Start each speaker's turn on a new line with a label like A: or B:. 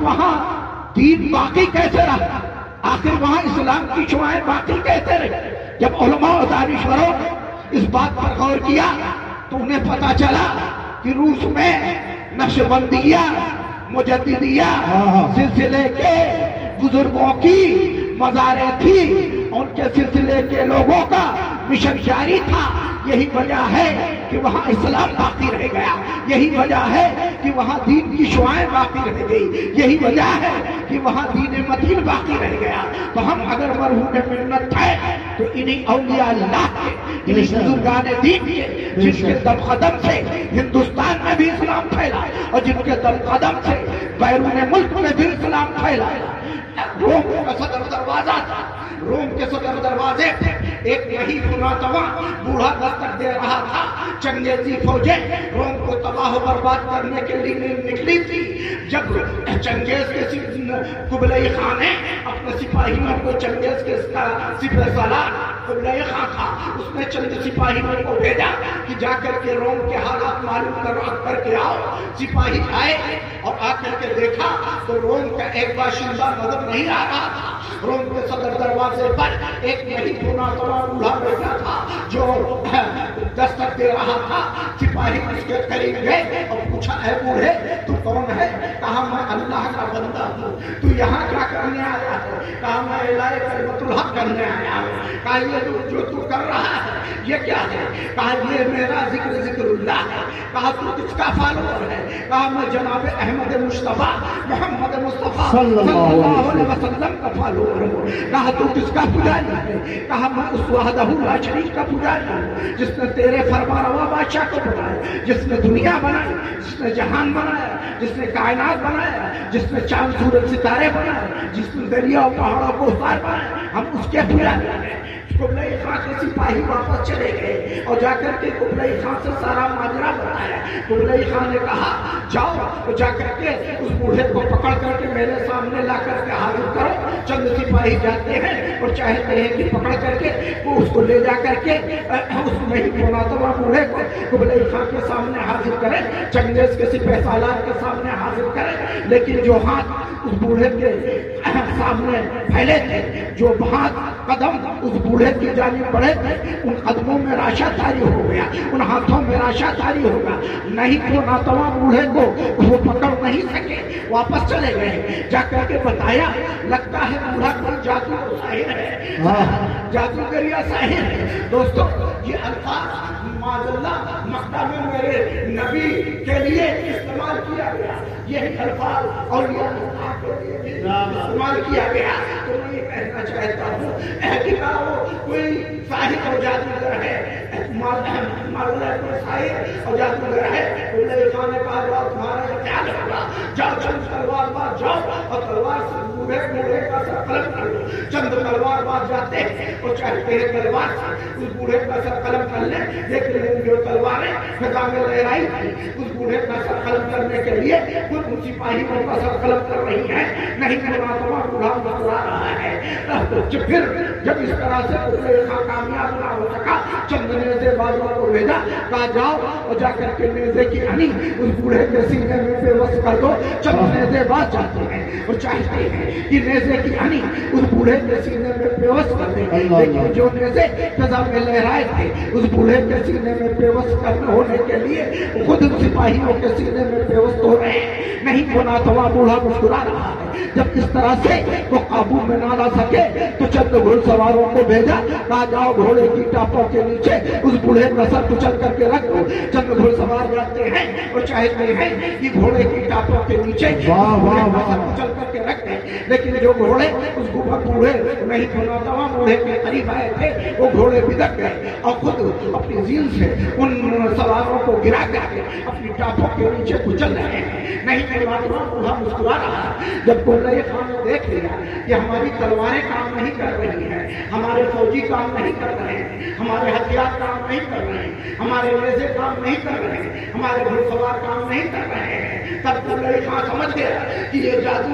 A: وہاں دین باقی کیسے رہا؟ آخر وہاں اسلام کی شعائیں باقی کیسے رہی؟ جب علماء و دانشوروں نے اس بات پر غور کیا تو انہیں پتا چلا کہ روس میں نقشبندیہ مجددیہ سلسلے کے بزرگوں کی مزاریں تھی، ان کے سلسلے کے لوگوں کا مشن جاری تھا۔ یہی وجہ ہے کہ وہاں اسلام باقی رہ گیا، یہی وجہ ہے کہ وہاں دین کی شعائیں باقی رہ گئی، یہی وجہ ہے کہ وہاں دین متین باقی رہ گیا۔ تو ہم اگر مرہون منت ہے تو انہی اولیاء اللہ کے، انہی بزرگان دین کے، جن کے دم قدم سے ہندوستان میں بھی اسلام پھیلا اور جن کے دم قدم سے بیرون ملک میں بھی اسلام پھیلا۔ روم کا صدر دروازہ تھا، روم کے صدر دروازے پہ ایک یہی ناتواں بوڑھا دستک دے رہا تھا۔ چنگیزی فوجیں روم کو تباہ و برباد کرنے کے لیے نکلی تھی۔ جب چنگیز کے قبلئی خان نے اپنے سپاہیوں کو، چنگیز کے سپہ سالار قبلئی خان تھا، اس نے چند سپاہیوں کو بھیجا کہ جا کر کے روم کے حالات معلوم کر کے آؤ۔ سپاہی آئے اور آ کر کے دیکھا تو روم کا ایک باشندہ نظر نہیں آ رہا تھا۔ روم کے صدر دروازے پر ایک یہی ناتواں بوڑھا بیٹھا تھا جو دستک دے رہا تھا۔ سپاہی اس کے قریب گئے اور پوچھا، اے بوڑھے تو کون ہے؟ کہا میں اللہ کا بندہ ہوں۔ تو یہاں کیا کرنے آیا ہے؟ کہا میں اعلان کلمت الحق کرنے آیا ہوں۔ کہا یہ جو تو کر رہا ہے یہ کیا ہے؟ کہا یہ میرا ذکر اللہ ہے۔ کہا تو کس کا فالوور ہے؟ کہا میں جناب احمد مصطفیٰ محمد مصطفیٰ صلی اللہ علیہ وسلم کا فالوور ہوں۔ کہا تو کس کا پجاری ہے؟ کہا میں اس وحدہ لا شریک کا پجاری ہوں جس نے تیرے فرما روا بادشاہ کو بنایا، جس نے دنیا بنائی، جس نے جہان بنایا، جس نے کائنات بنایا، جس نے چاند سورج ستارے بنائے، جس نے دریا اور پہاڑوں کو پار بنائے، ہم اس کے پجاری ہیں۔ قبلئی خان کے سپاہی واپس چلے گئے اور جا کر کے قبلئی خان سے سارا ماجرا بتایا۔ قبلئی خان نے کہا جاؤ اور جا کر کے اس بوڑھے کو پکڑ کر کے میرے سامنے لا کر کے حاضر کرو۔ چند سپاہی جاتے ہیں اور چاہتے ہیں کہ پکڑ کر کے وہ اس کو لے جا کر کے اس میں ہی ناتواں بوڑھے کو قبلئی خان کے سامنے حاضر کرے، چنگیز کے سپہ سالار کے سامنے حاضر کرے۔ لیکن جو ہاتھ اس بوڑھے کے سامنے پھیلے تھے، جو ہاتھ قدم اس بوڑھے کی جانب بڑھے تھے، ان قدموں میں راشا طاری ہو گیا، ان ہاتھوں میں راشا طاری ہوگا۔ نہیں تو ناتواں بوڑھے کو وہ پکڑ نہیں سکے، واپس چلے گئے۔ جا کر کے بتایا لگتا ہے بوڑھا کوئی جادو ساحر ہے، جادوگر یا ساحر ہے۔ دوستو یہ الفاظ معاذاللہ مکہ میں میرے نبی کے لیے استعمال کیا گیا، یہی الفاظ اولیاء اللہ کے لیے استعمال کیا گیا۔ تو میں یہ کہنا چاہتا ہوں کہ وہ کوئی ساحر اور جادوگر ہے، معلوم کوئی ساحر اور جادوگر ہے۔ قبلئی خان نے کہا جاؤ تمہارا خیال ہوگا، جاؤ چند تلوار باز جاؤ اور تلوار سے بوڑھے کا سر قلم کر لو۔ چند تلوار باز جاتے ہیں اور چاہتے ہیں تلوار سے اس بوڑھے کا سر قلم کر لیں، لیکن جو تلواریں فضا میں لہرائی تھی اس بوڑھے کا سر قلم کرنے کے لیے ان سپاہیوں کا سر قلم کر رہی ہیں، نہیں تو ناتواں بوڑھا مسکرا رہا ہے۔ پھر جب اس طرح سے قبلئی خان کامیاب نہ ہو سکا، چند نیزے بازوں کو بھیجا، کہا جاؤ اور جا کر کے نیزے کی انی اس بوڑھے کے سینے میں پیوست کر دو۔ چند نیزے باز جاتے ہیں اور چاہتے ہیں کہ نیزے کی انی اس بوڑھے کے سینے میں پیوست کر دیں، لیکن جو نیزے فضا میں لہرائے تھے اس بوڑھے کے سینے میں پیوست کرنے ہونے کے لیے خود سپاہیوں کے سینے میں پیوست ہو رہے ہیں۔ نہیں وہ ناتواں بوڑھا مسکرا رہا ہے۔ جب اس طرح سے وہ قابو میں نہ لا سکے تو چند گھڑ سواروں کو بھیجا، کہا جاؤ گھوڑے کی ٹاپوں کے نیچے اس بوڑھے کا سر کچل کر کے رکھ دو۔ چند گھڑ سوار جاتے ہیں اور چاہتے ہیں کہ گھوڑے کی ٹاپوں کے نیچے سر کچل کر کے رکھ دیں، لیکن جو گھوڑے اس بوڑھے نہیں تو ناتواں بوڑھے کے قریب آئے تھے وہ گھوڑے بدک گئے اور خود اپنی زین سے ان سواروں کو گرا کر کے اپنی ٹاپوں کے نیچے کچل رہے ہیں۔ نہیں تو ناتواں بوڑھا مسکرا رہا ہے۔ جب قبلئی خان نے دیکھ لیا کہ ہماری تلواریں کام نہیں کر رہی ہیں، ہمارے فوجی کام نہیں کر رہے ہیں، ہمارے ہتھیار کام نہیں کر رہے ہیں، ہمارے نیزے کام نہیں کر رہے ہیں، ہمارے گھڑ سوار کام نہیں کر رہے ہیں، تب قبلئی خان سمجھ گیا کہ یہ جادو